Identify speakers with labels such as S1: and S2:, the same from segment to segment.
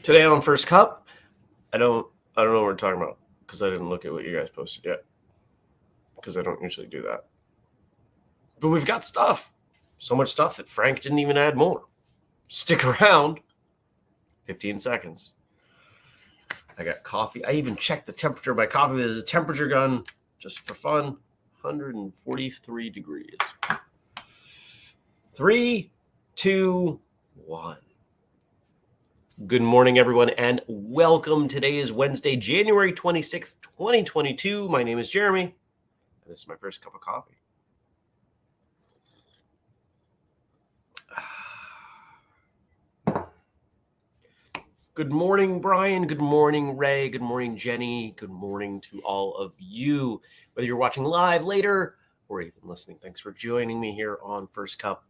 S1: Today on First Cup, I don't know what we're talking about because I didn't look at what you guys posted yet because I don't usually do that. But we've got stuff. So much stuff that Frank didn't even add more. Stick around. 15 seconds. I got coffee. I even checked the temperature of my coffee. There's a temperature gun just for fun. 143 degrees. 3, 2, 1. Good morning, everyone, and welcome. Today is Wednesday, January 26th, 2022. My name is Jeremy, and this is my first cup of coffee. Good morning, Brian. Good morning, Ray. Good morning, Jenny. Good morning to all of you. Whether you're watching live later or even listening, thanks for joining me here on First Cup.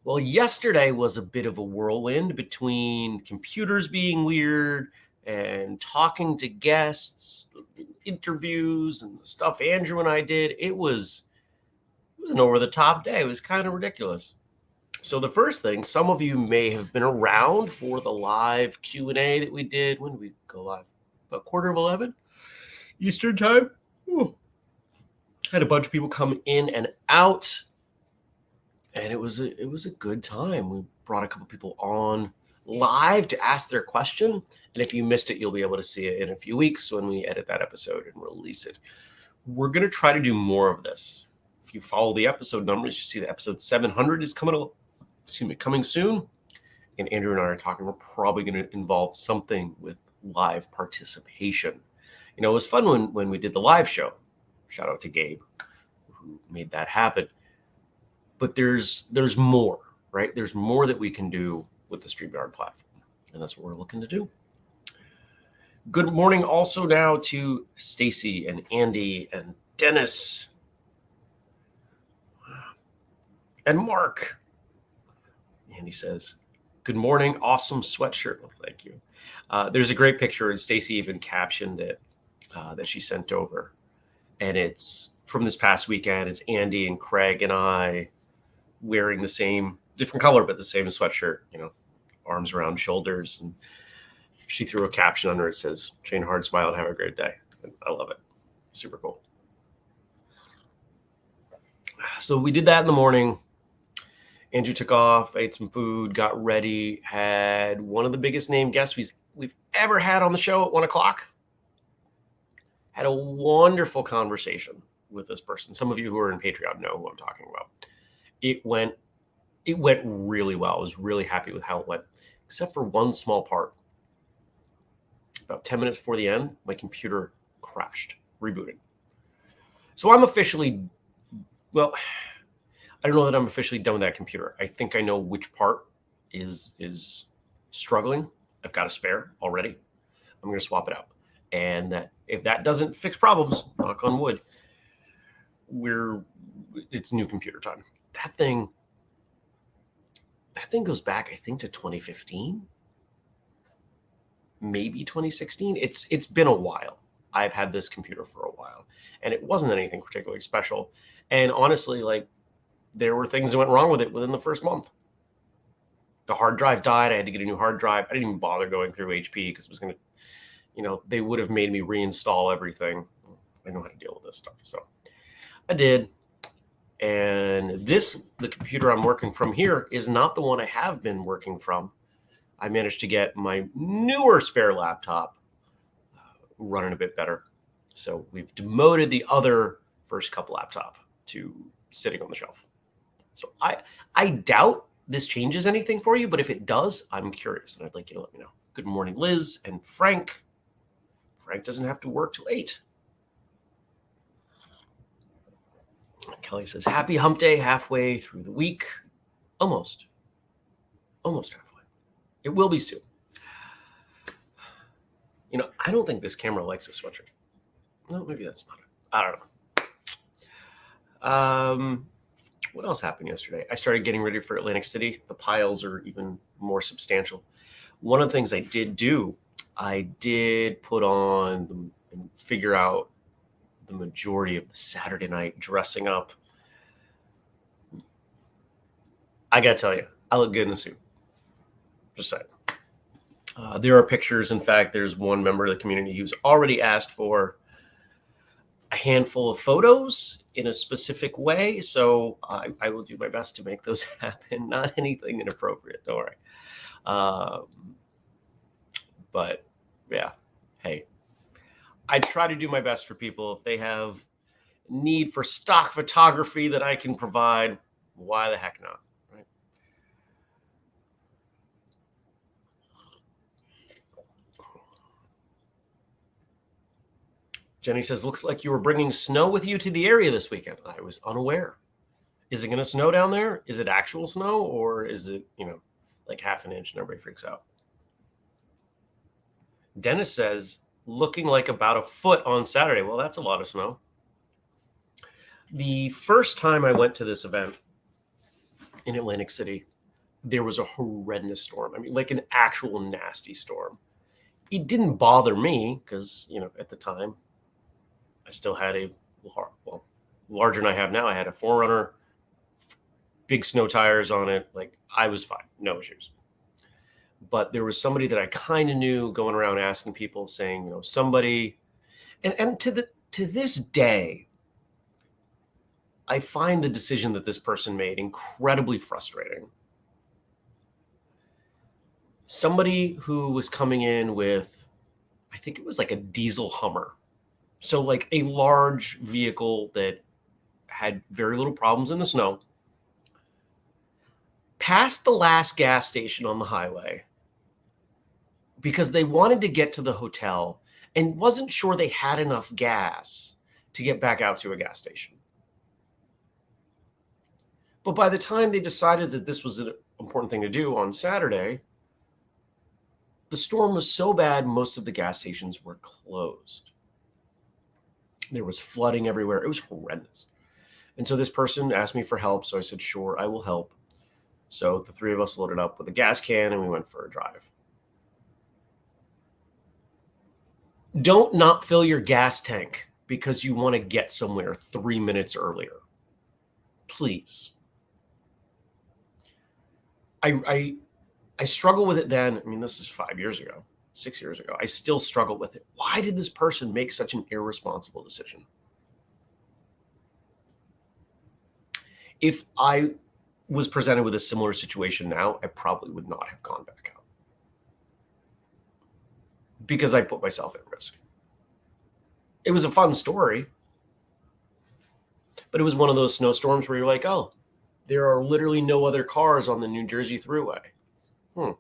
S1: Well, yesterday was a bit of a whirlwind between computers being weird and talking to guests, interviews, and the stuff Andrew and I did. It was an over-the-top day. It was kind of ridiculous. So the first thing, some of you may have been around for the live Q&A that we did. When did we go live? About 11:15 Eastern time. Ooh. Had a bunch of people come in and out, and it was a good time. We brought a couple people on live to ask their question, and if you missed it, you'll be able to see it in a few weeks when we edit that episode and release it. We're going to try to do more of this. If you follow the episode numbers, you see that episode 700 is coming soon. And Andrew and I are talking, we're probably going to involve something with live participation. You know, it was fun when we did the live show. Shout out to Gabe, who made that happen. But there's more, right? There's more that we can do with the StreamYard platform. And that's what we're looking to do. Good morning also now to Stacy and Andy and Dennis and Mark. Andy says, good morning, awesome sweatshirt. Well, thank you. There's a great picture, and Stacy even captioned it that she sent over. And it's from this past weekend. It's Andy and Craig and I wearing the same, different color, but the same sweatshirt, you know, arms around shoulders. And she threw a caption under it. It says, train hard, smile, and have a great day. And I love it. Super cool. So we did that in the morning. Andrew took off, ate some food, got ready, had one of the biggest name guests we've ever had on the show at 1 o'clock. Had a wonderful conversation with this person. Some of you who are in Patreon know who I'm talking about. It went really well. I was really happy with how it went, except for one small part. About 10 minutes before the end, my computer crashed, rebooting. So I'm officially, well, I don't know that I'm officially done with that computer. I think I know which part is struggling. I've got a spare already. I'm going to swap it out. And that if that doesn't fix problems, knock on wood, it's new computer time. That thing goes back, I think, to 2015, maybe 2016. It's been a while. I've had this computer for a while, and it wasn't anything particularly special. And honestly, like, there were things that went wrong with it within the first month. The hard drive died. I had to get a new hard drive. I didn't even bother going through HP because it was going to, you know, they would have made me reinstall everything. I know how to deal with this stuff. So I did. And the computer I'm working from here is not the one I have been working from. I managed to get my newer spare laptop running a bit better. So we've demoted the other First Cup laptop to sitting on the shelf. So I doubt this changes anything for you, but if it does, I'm curious, and I'd like you to let me know. Good morning, Liz and Frank. Frank doesn't have to work till 8. Kelly says, happy hump day, halfway through the week. Almost halfway. It will be soon. You know, I don't think this camera likes a sweatshirt. No, maybe that's not it. I don't know. What else happened yesterday? I started getting ready for Atlantic City. The piles are even more substantial. One of the things I did do, I did put on and figure out the majority of the Saturday night dressing up. I got to tell you, I look good in a suit. Just saying. There are pictures. In fact, there's one member of the community who's already asked for a handful of photos in a specific way. So I will do my best to make those happen. Not anything inappropriate. Don't worry. But yeah, hey, I try to do my best for people. If they have need for stock photography that I can provide, why the heck not? Right? Jenny says, looks like you were bringing snow with you to the area this weekend. I was unaware. Is it going to snow down there? Is it actual snow, or is it, like half an inch and everybody freaks out? Dennis says, looking like about a foot on Saturday. Well, that's a lot of snow. The first time I went to this event in Atlantic City, there was a horrendous storm. I mean, like an actual nasty storm. It didn't bother me because, at the time, I still had larger than I have now. I had a 4Runner, big snow tires on it. Like, I was fine, no issues. But there was somebody that I kind of knew going around asking people, saying, somebody, and to this day, I find the decision that this person made incredibly frustrating. Somebody who was coming in with, I think it was like a diesel Hummer. So like a large vehicle that had very little problems in the snow, passed the last gas station on the highway because they wanted to get to the hotel and wasn't sure they had enough gas to get back out to a gas station. But by the time they decided that this was an important thing to do on Saturday, the storm was so bad, most of the gas stations were closed. There was flooding everywhere. It was horrendous. And so this person asked me for help. So I said, sure, I will help. So the three of us loaded up with a gas can and we went for a drive. Don't not fill your gas tank because you want to get somewhere 3 minutes earlier. Please. I struggle with it then. I mean, this is 5 years ago, 6 years ago. I still struggle with it. Why did this person make such an irresponsible decision? If I was presented with a similar situation now, I probably would not have gone back out because I put myself at risk. It was a fun story, but it was one of those snowstorms where you're like, oh, there are literally no other cars on the New Jersey Thruway. I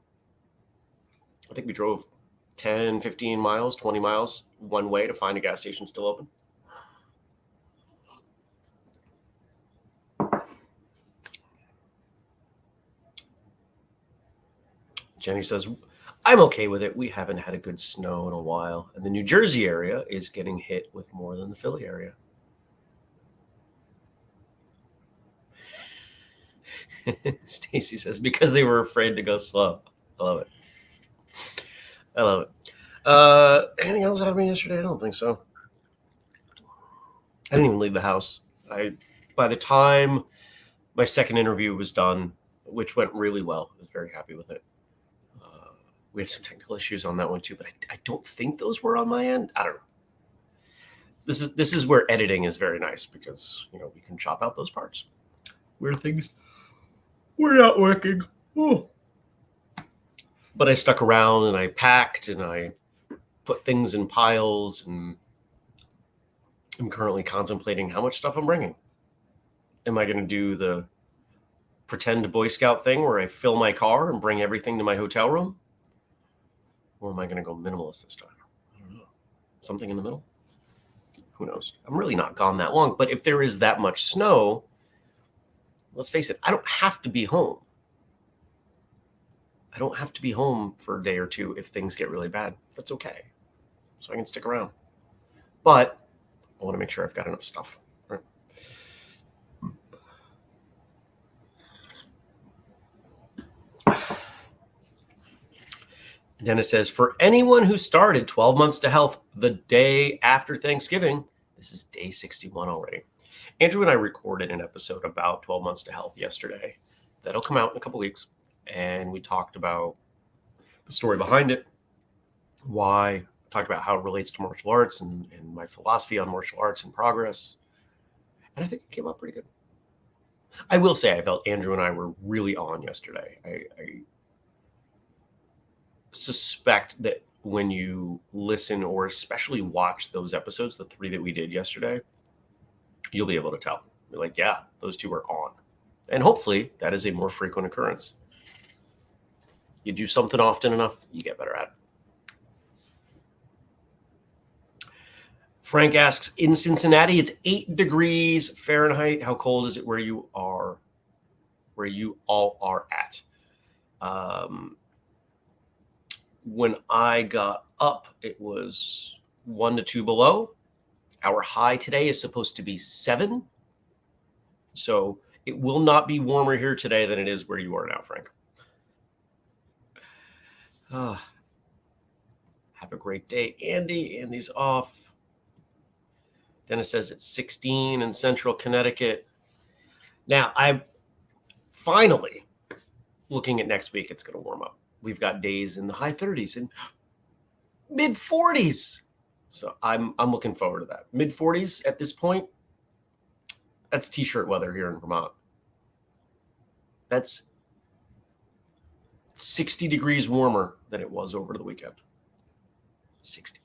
S1: think we drove 10, 15 miles, 20 miles one way to find a gas station still open. Jenny says, I'm okay with it. We haven't had a good snow in a while. And the New Jersey area is getting hit with more than the Philly area. Stacy says, because they were afraid to go slow. I love it. Anything else happened yesterday? I don't think so. I didn't even leave the house. By the time my second interview was done, which went really well, I was very happy with it. We had some technical issues on that one too, but I don't think those were on my end. I don't know. This is where editing is very nice because we can chop out those parts where things were not working. But I stuck around and I packed and I put things in piles, and I'm currently contemplating how much stuff I'm bringing. Am I going to do the pretend Boy Scout thing where I fill my car and bring everything to my hotel room? Or am I going to go minimalist this time? I don't know. Something in the middle? Who knows? I'm really not gone that long. But if there is that much snow, let's face it, I don't have to be home. I don't have to be home for a day or two if things get really bad. That's okay. So I can stick around. But I want to make sure I've got enough stuff. Right? Dennis says, for anyone who started 12 months to health the day after Thanksgiving, this is day 61 already. Andrew and I recorded an episode about 12 months to health yesterday. That'll come out in a couple weeks. And we talked about the story behind it, why I talked about how it relates to martial arts and my philosophy on martial arts and progress. And I think it came out pretty good. I will say I felt Andrew and I were really on yesterday. I suspect that when you listen or especially watch those episodes, the 3 that we did yesterday, you'll be able to tell. You're like, yeah, those 2 are on. And hopefully that is a more frequent occurrence. You do something often enough, you get better at it. Frank asks, in Cincinnati, it's 8 degrees Fahrenheit. How cold is it where you all are at? When I got up, it was 1 to 2 below. Our high today is supposed to be 7. So it will not be warmer here today than it is where you are now, Frank. Have a great day, Andy. Andy's off. Dennis says it's 16 in central Connecticut. Now, I'm finally looking at next week. It's going to warm up. We've got days in the high 30s and mid 40s. So I'm looking forward to that. Mid 40s at this point. That's t-shirt weather here in Vermont. That's 60 degrees warmer than it was over the weekend. 60.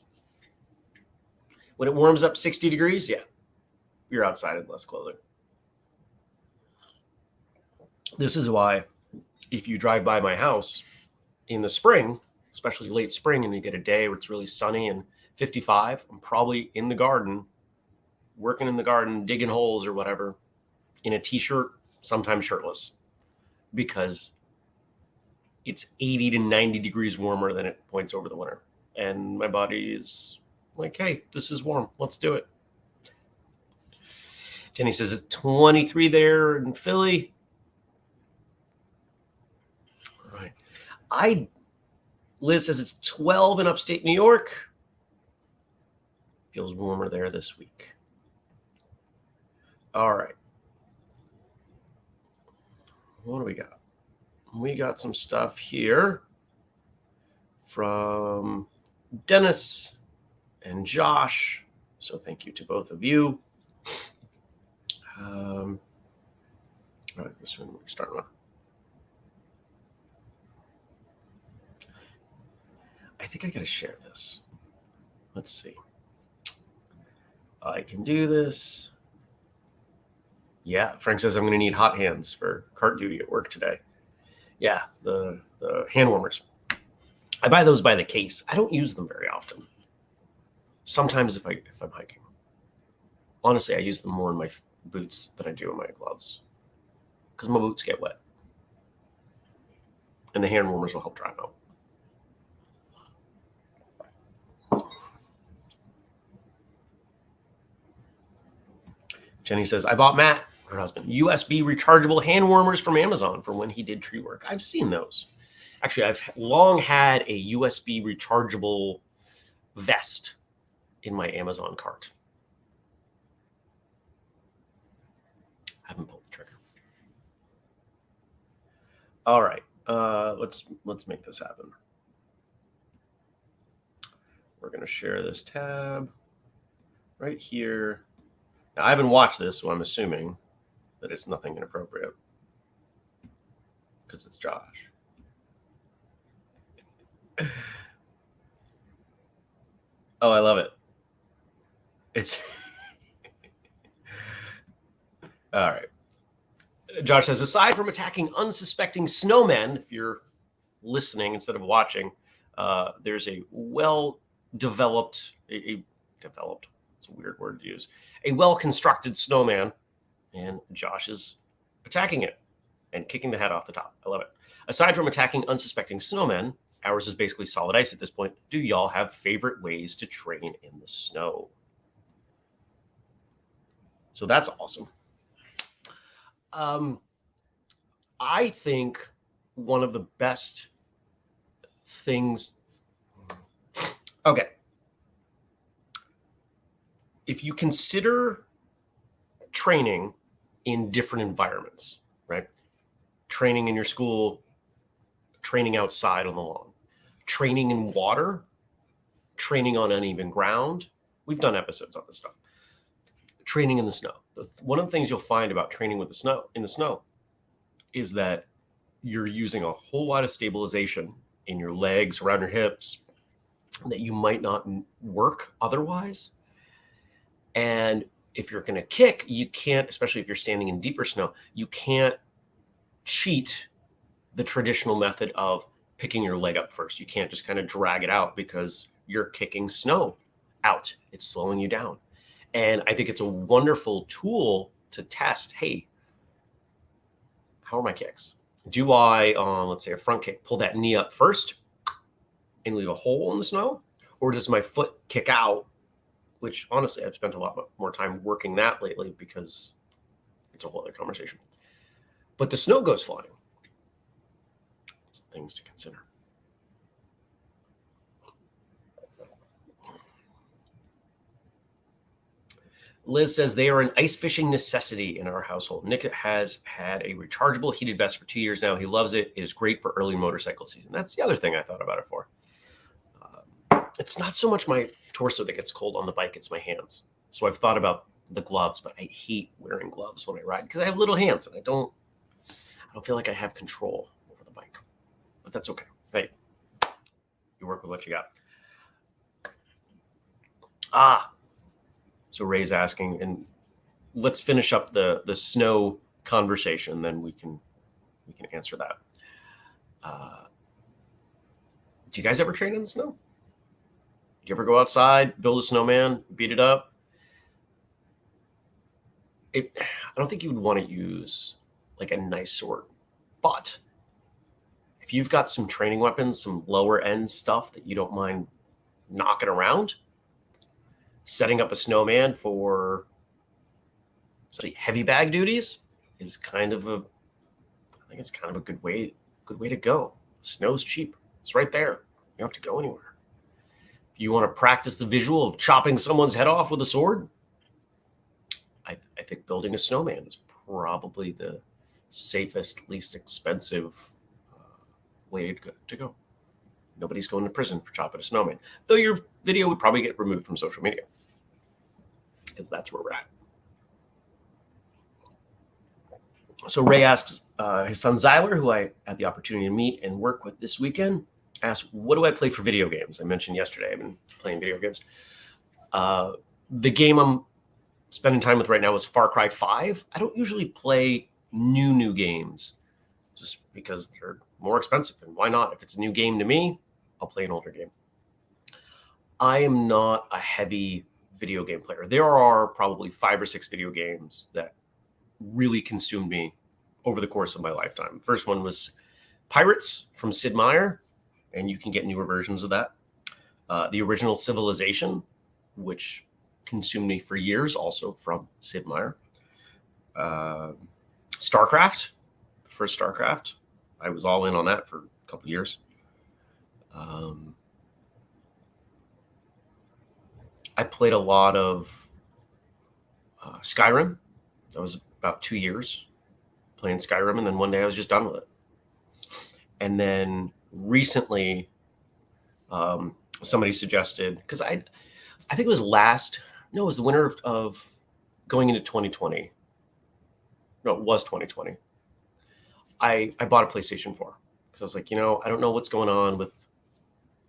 S1: When it warms up 60 degrees, yeah, you're outside in less clothing. This is why if you drive by my house in the spring, especially late spring, and you get a day where it's really sunny and 55, I'm probably in the garden, working in the garden, digging holes or whatever, in a t-shirt, sometimes shirtless, because it's 80 to 90 degrees warmer than it points over the winter. And my body is like, hey, this is warm. Let's do it. Jenny says it's 23 there in Philly. All right. Liz says it's 12 in upstate New York. Feels warmer there this week. All right. What do we got? We got some stuff here from Dennis and Josh. So thank you to both of you. All right, this one we're starting with. I think I got to share this. Let's see. I can do this. Yeah, Frank says I'm going to need hot hands for cart duty at work today. Yeah, the hand warmers. I buy those by the case. I don't use them very often. Sometimes if I'm hiking. Honestly, I use them more in my boots than I do in my gloves because my boots get wet. And the hand warmers will help dry them out. Jenny says, I bought Matt, her husband, USB rechargeable hand warmers from Amazon for when he did tree work. I've seen those. Actually, I've long had a USB rechargeable vest in my Amazon cart. I haven't pulled the trigger. All right, let's make this happen. We're going to share this tab right here. Now, I haven't watched this, so I'm assuming that it's nothing inappropriate because it's Josh. Oh, I love it. It's all right. Josh says, aside from attacking unsuspecting snowmen, if you're listening instead of watching, there's a well-developed, developed, it's a weird word to use, a well-constructed snowman, and Josh is attacking it and kicking the head off the top. I love it. Aside from attacking unsuspecting snowmen, ours is basically solid ice at this point. Do y'all have favorite ways to train in the snow? So that's awesome. I think one of the best things. Okay. If you consider training in different environments, right? Training in your school, training outside on the lawn, training in water, training on uneven ground. We've done episodes on this stuff. Training in the snow. One of the things you'll find about training with the snow is that you're using a whole lot of stabilization in your legs, around your hips, that you might not work otherwise. And if you're going to kick, you can't, especially if you're standing in deeper snow, you can't cheat the traditional method of picking your leg up first. You can't just kind of drag it out because you're kicking snow out. It's slowing you down. And I think it's a wonderful tool to test, hey, how are my kicks? Do I, let's say a front kick, pull that knee up first and leave a hole in the snow? Or does my foot kick out? Which honestly, I've spent a lot more time working that lately because it's a whole other conversation. But the snow goes flying. It's things to consider. Liz says they are an ice fishing necessity in our household. Nick has had a rechargeable heated vest for 2 years now. He loves it. It is great for early motorcycle season. That's the other thing I thought about it for. It's not so much my torso that gets cold on the bike. It's my hands. So I've thought about the gloves, but I hate wearing gloves when I ride because I have little hands and I don't feel like I have control over the bike. But that's okay. Hey, you work with what you got. So Ray's asking, and let's finish up the snow conversation, then we can answer that. Do you guys ever train in the snow? Do you ever go outside, build a snowman, beat it up? I don't think you would want to use like a nice sword, but if you've got some training weapons, some lower end stuff that you don't mind knocking around, setting up a snowman for heavy bag duties is I think it's kind of a good way to go. Snow's cheap. It's right there. You don't have to go anywhere. If you want to practice the visual of chopping someone's head off with a sword, I think building a snowman is probably the safest, least expensive way to go. Nobody's going to prison for chopping a snowman, though your video would probably get removed from social media because that's where we're at. So Ray asks, his son Zyler, who I had the opportunity to meet and work with this weekend, asked, what do I play for video games? I mentioned yesterday I've been playing video games. The game I'm spending time with right now is Far Cry 5. I don't usually play new games just because they're more expensive. And why not? If it's a new game to me, I'll play an older game. I am not a heavy video game player. There are probably 5 or 6 video games that really consumed me over the course of my lifetime. First one was Pirates from Sid Meier, and you can get newer versions of that. The original Civilization, which consumed me for years, also from Sid Meier. StarCraft, the first StarCraft. I was all in on that for a couple years. I played a lot of Skyrim. That was about 2 years playing Skyrim, and then one day I was just done with it. And then recently, somebody suggested, because I think it was it was the winter of going into 2020. No, it was 2020. I bought a PlayStation 4 because I was like, I don't know what's going on with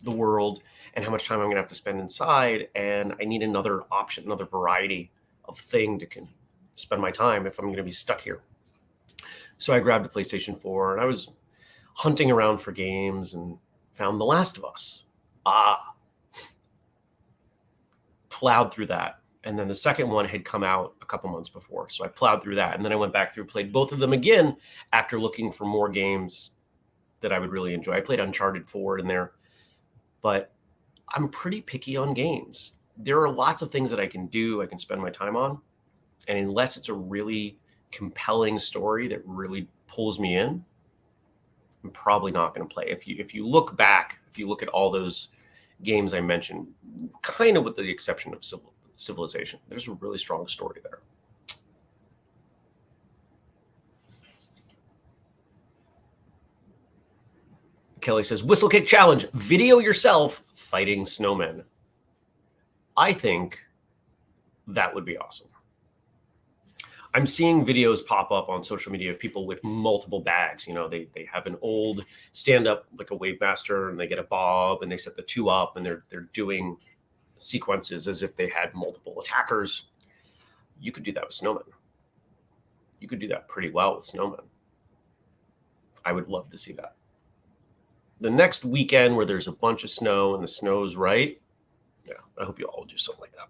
S1: the world and how much time I'm going to have to spend inside. And I need another option, another variety of thing to spend my time if I'm going to be stuck here. So I grabbed a PlayStation 4 and I was hunting around for games and found The Last of Us. Plowed through that. And then the second one had come out a couple months before. So I plowed through that. And then I went back through, played both of them again after looking for more games that I would really enjoy. I played Uncharted 4 in there, but I'm pretty picky on games. There are lots of things that I can do, I can spend my time on. And unless it's a really compelling story that really pulls me in, I'm probably not going to play. If you look back, if you look at all those games I mentioned, kind of with the exception of Civilization, there's a really strong story there. Kelly says, whistlekick challenge, video yourself fighting snowmen. I think that would be awesome. I'm seeing videos pop up on social media of people with multiple bags. They have an old stand-up, like a wave master, and they get a bob and they set the two up and they're doing sequences as if they had multiple attackers. You could do that with snowmen. You could do that pretty well with snowmen. I would love to see that. The next weekend where there's a bunch of snow and the snow's right, yeah, I hope you all do something like that.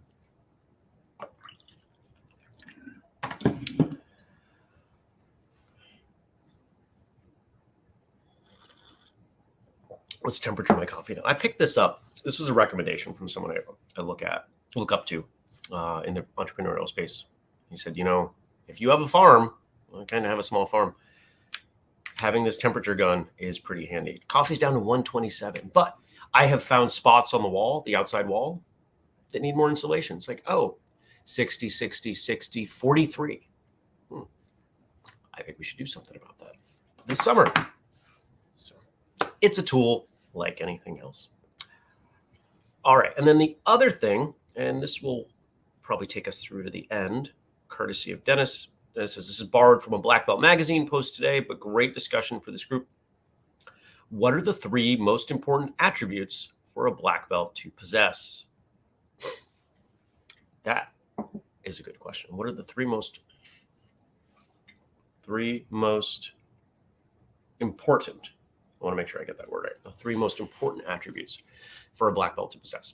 S1: What's the temperature of my coffee now? I picked this up. This was a recommendation from someone I look up to in the entrepreneurial space. He said, if you have a farm, I kind of have a small farm, having this temperature gun is pretty handy. Coffee's down to 127, but I have found spots on the wall, the outside wall, that need more insulation. It's like, 60, 60, 60, 43. I think we should do something about that this summer. So it's a tool like anything else. All right. And then the other thing, and this will probably take us through to the end, courtesy of Dennis. Dennis says, this is borrowed from a Black Belt magazine post today, but great discussion for this group. What are the 3 most important attributes for a black belt to possess? That is a good question. What are the 3 most important? I want to make sure I get that word right. The 3 most important attributes for a black belt to possess.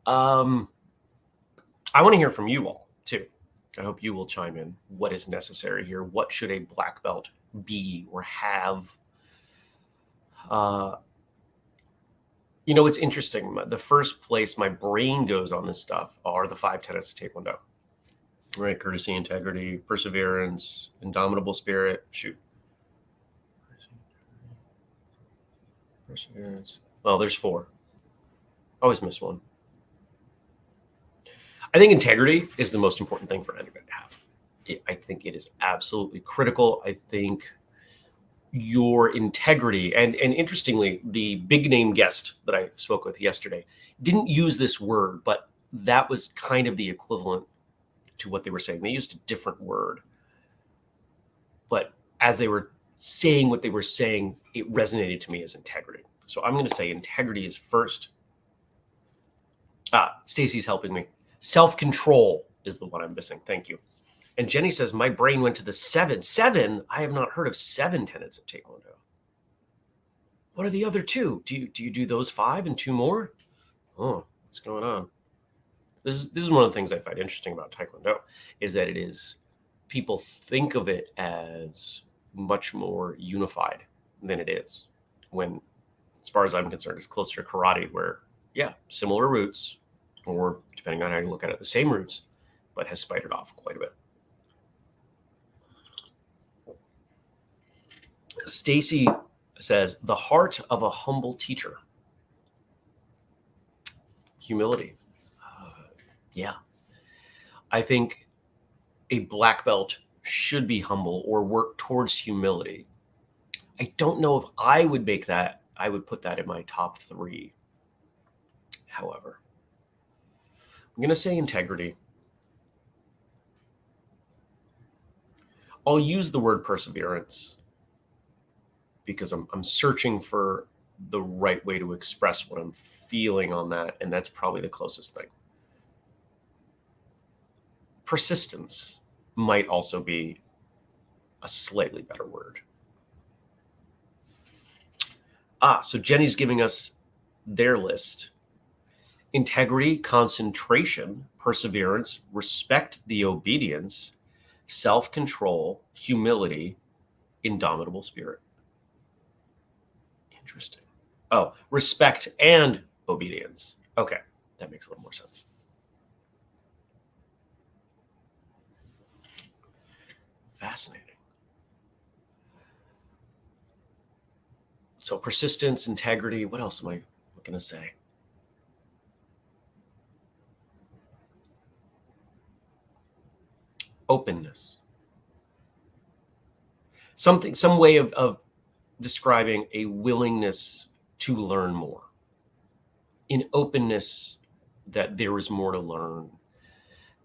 S1: I want to hear from you all too. I hope you will chime in. What is necessary here? What should a black belt be or have? It's interesting. The first place my brain goes on this stuff are the 5 tenets of Taekwondo. Right? Courtesy, integrity, perseverance, indomitable spirit. Perseverance. Well, there's 4. Always miss one. I think integrity is the most important thing for anybody to have. I think it is absolutely critical. I think your integrity, and interestingly, the big name guest that I spoke with yesterday didn't use this word, but that was kind of the equivalent to what they were saying. They used a different word. But as they were saying what they were saying, it resonated to me as integrity. So I'm going to say integrity is first. Stacy's helping me. Self-control is the one I'm missing. Thank you. And Jenny says, my brain went to the 7. 7? I have not heard of 7 tenets of Taekwondo. What are the other 2? Do you do those 5 and 2 more? Oh, what's going on? This is one of the things I find interesting about Taekwondo, is that people think of it as much more unified than it is. When, as far as I'm concerned, it's closer to karate, where, similar roots, or depending on how you look at it, the same roots, but has spidered off quite a bit. Stacy says, the heart of a humble teacher. Humility. I think a black belt should be humble or work towards humility. I don't know if I would put that in my top 3. However, I'm going to say integrity. I'll use the word perseverance because I'm searching for the right way to express what I'm feeling on that, and that's probably the closest thing. Persistence might also be a slightly better word. So Jenny's giving us their list. Integrity, concentration, perseverance, respect the obedience, self-control, humility, indomitable spirit. Interesting. Oh, respect and obedience. Okay, that makes a little more sense. Fascinating. So persistence, integrity. What else am I going to say? Openness. Some way of describing a willingness to learn more, an openness that there is more to learn.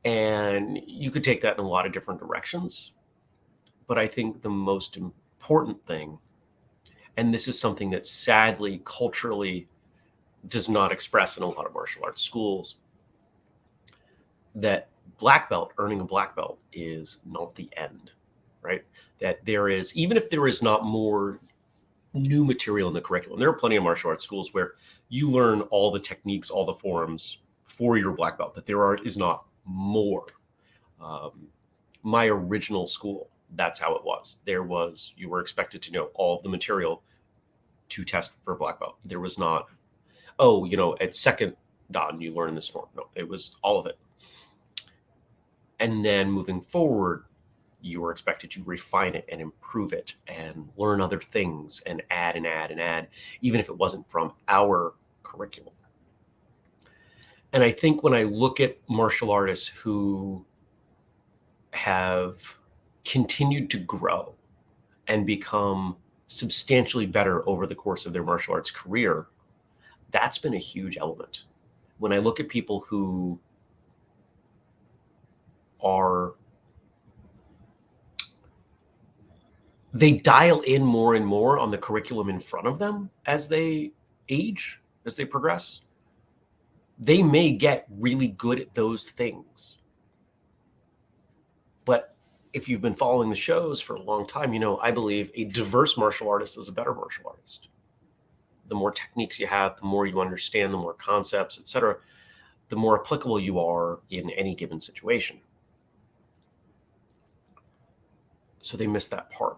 S1: And you could take that in a lot of different directions. But I think the most important thing, and this is something that sadly culturally does not express in a lot of martial arts schools, that earning a black belt is not the end, right? That there is, even if there is not more new material in the curriculum, there are plenty of martial arts schools where you learn all the techniques, all the forms for your black belt, but is not more. My original school, that's how it was. You were expected to know all of the material to test for black belt. There was not, at second dan you learn this form. No, it was all of it. And then moving forward, you were expected to refine it and improve it and learn other things and add and add and add, even if it wasn't from our curriculum. And I think when I look at martial artists who have continued to grow and become substantially better over the course of their martial arts career, that's been a huge element. When I look at people who they dial in more and more on the curriculum in front of them as they age, as they progress, they may get really good at those things. But if you've been following the shows for a long time, I believe a diverse martial artist is a better martial artist. The more techniques you have, the more you understand, the more concepts, etc., the more applicable you are in any given situation. So they miss that part.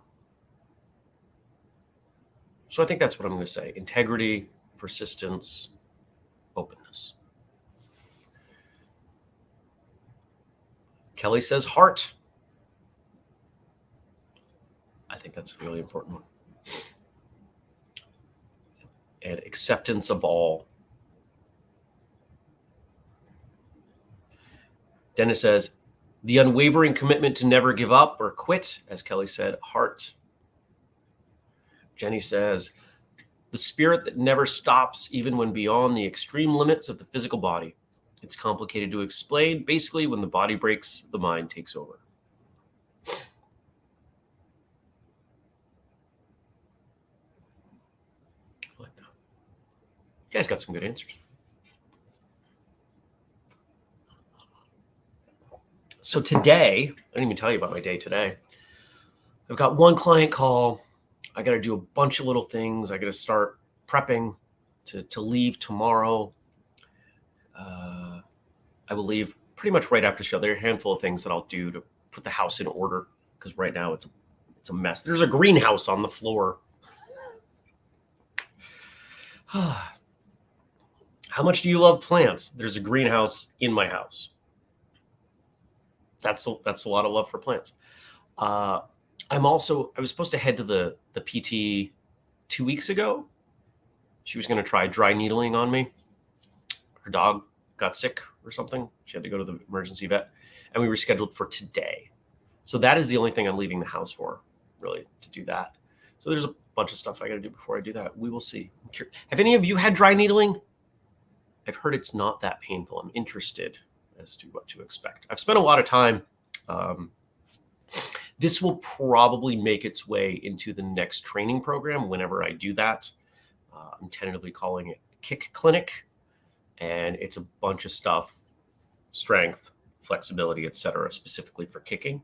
S1: So I think that's what I'm going to say. Integrity, persistence, openness. Kelly says heart. I think that's a really important one. And acceptance of all. Dennis says, the unwavering commitment to never give up or quit, as Kelly said, heart. Jenny says, the spirit that never stops, even when beyond the extreme limits of the physical body. It's complicated to explain. Basically, when the body breaks, the mind takes over. I like that. You guys got some good answers. So today, I didn't even tell you about my day today. I've got one client call. I got to do a bunch of little things. I got to start prepping to leave tomorrow. I will leave pretty much right after the show. There are a handful of things that I'll do to put the house in order because right now it's a mess. There's a greenhouse on the floor. How much do you love plants? There's a greenhouse in my house. That's a lot of love for plants. I was supposed to head to the PT 2 weeks ago. She was going to try dry needling on me. Her dog got sick or something. She had to go to the emergency vet, and we rescheduled for today. So that is the only thing I'm leaving the house for, really, to do that. So there's a bunch of stuff I got to do before I do that. We will see. Have any of you had dry needling? I've heard it's not that painful. I'm interested as to what to expect. I've spent a lot of time. This will probably make its way into the next training program whenever I do that. I'm tentatively calling it Kick Clinic, and it's a bunch of stuff, strength, flexibility, etc., specifically for kicking.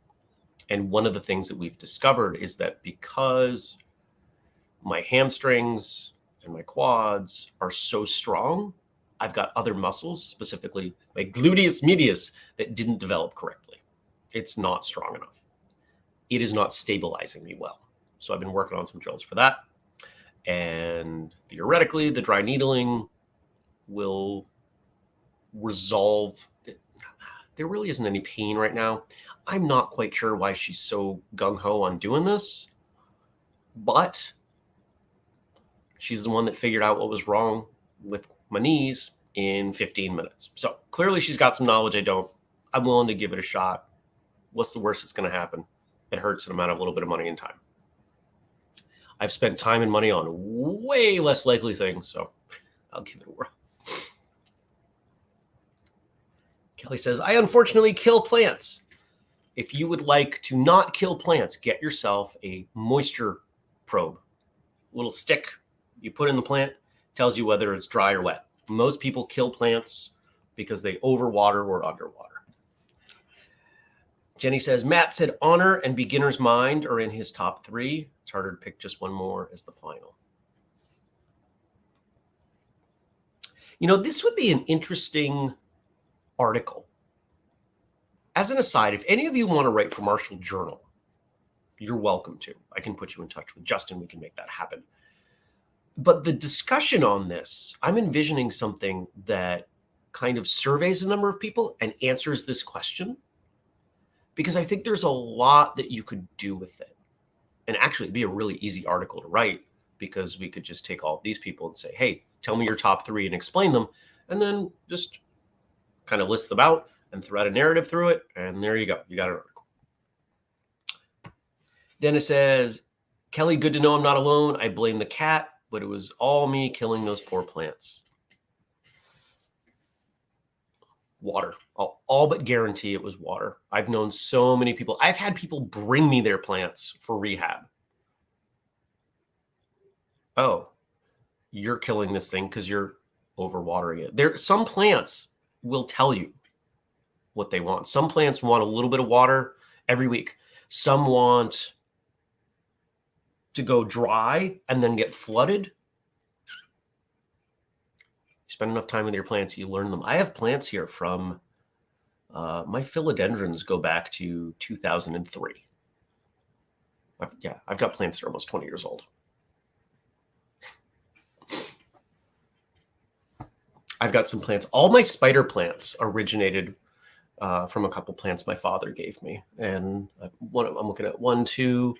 S1: And one of the things that we've discovered is that because my hamstrings and my quads are so strong, I've got other muscles, specifically my gluteus medius, that didn't develop correctly. It's not strong enough. It is not stabilizing me well. So I've been working on some drills for that. And theoretically, the dry needling will resolve. There really isn't any pain right now. I'm not quite sure why she's so gung-ho on doing this, but she's the one that figured out what was wrong with my knees in 15 minutes. So clearly she's got some knowledge I don't. I'm willing to give it a shot. What's the worst that's going to happen? It hurts and I'm out of a little bit of money and time. I've spent time and money on way less likely things, so I'll give it a whirl. Kelly says, I unfortunately kill plants. If you would like to not kill plants, get yourself a moisture probe. Little stick you put in the plant, tells you whether it's dry or wet. Most people kill plants because they overwater or underwater. Jenny says, Matt said honor and beginner's mind are in his top 3. It's harder to pick just one more as the final. You know, this would be an interesting article. As an aside, if any of you want to write for Marshall Journal, you're welcome to. I can put you in touch with Justin. We can make that happen. But the discussion on this, I'm envisioning something that kind of surveys a number of people and answers this question, because I think there's a lot that you could do with it. And actually, it'd be a really easy article to write, because we could just take all of these people and say, hey, tell me your top 3 and explain them, and then just kind of list them out and thread a narrative through it. And there you go. You got an article. Dennis says, Kelly, good to know I'm not alone. I blame the cat, but it was all me killing those poor plants. Water. I'll all but guarantee it was water. I've known so many people. I've had people bring me their plants for rehab. Oh, you're killing this thing because you're overwatering it. Some plants will tell you what they want. Some plants want a little bit of water every week. Some want to go dry and then get flooded. You spend enough time with your plants, you learn them. I have plants here from my philodendrons go back to 2003. I've got plants that are almost 20 years old. I've got some plants. All my spider plants originated from a couple plants my father gave me. And I'm looking at 1, 2,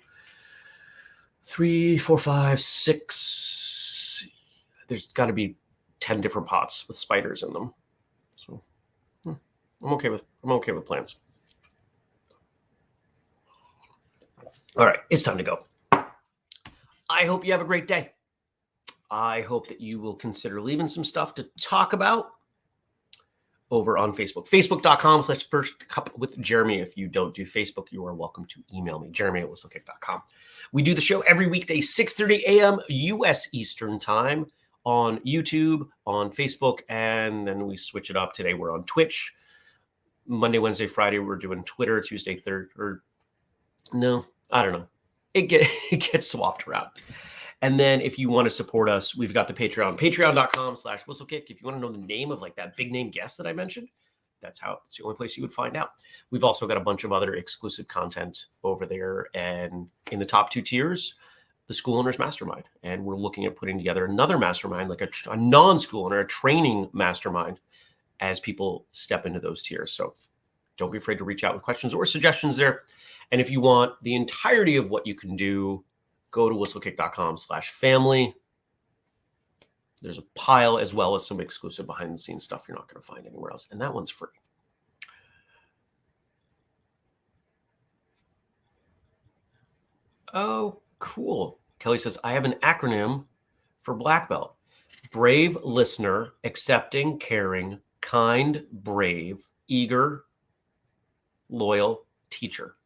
S1: 3, 4, 5, 6. There's got to be 10 different pots with spiders in them. So I'm okay with plants. All right, it's time to go. I hope you have a great day. I hope that you will consider leaving some stuff to talk about over on Facebook. Facebook.com/First Cup with Jeremy. If you don't do Facebook, you are welcome to email me, jeremy@whistlekick.com. We do the show every weekday, 6:30 a.m. U.S. Eastern Time on YouTube, on Facebook, and then we switch it up. Today we're on Twitch. Monday, Wednesday, Friday, we're doing Twitter. Tuesday, no, I don't know. It gets swapped around. And then if you want to support us, we've got the Patreon, patreon.com/whistlekick. If you want to know the name of like that big name guest that I mentioned, that's the only place you would find out. We've also got a bunch of other exclusive content over there. And in the top 2 tiers, the School Owners Mastermind. And we're looking at putting together another mastermind, like a non-school owner, a training mastermind, as people step into those tiers. So don't be afraid to reach out with questions or suggestions there. And if you want the entirety of what you can do, go to whistlekick.com/family. There's a pile, as well as some exclusive behind the scenes stuff you're not going to find anywhere else. And that one's free. Oh, cool. Kelly says, I have an acronym for Black Belt. Brave listener, accepting, caring, kind, brave, eager, loyal, teacher.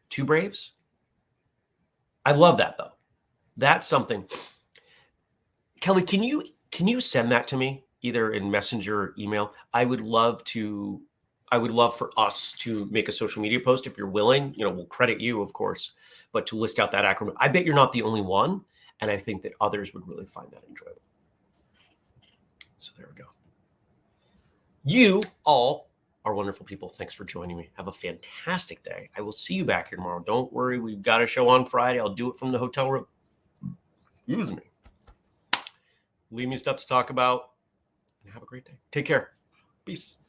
S1: 2 braves? I love that, though. That's something. Kelly, can you send that to me either in Messenger or email? I would love for us to make a social media post if you're willing. We'll credit you, of course, but to list out that acronym. I bet you're not the only one, and I think that others would really find that enjoyable. So there we go. You all are wonderful people. Thanks for joining me. Have a fantastic day. I will see you back here tomorrow. Don't worry. We've got a show on Friday. I'll do it from the hotel room. Excuse me. Leave me stuff to talk about, and have a great day. Take care. Peace.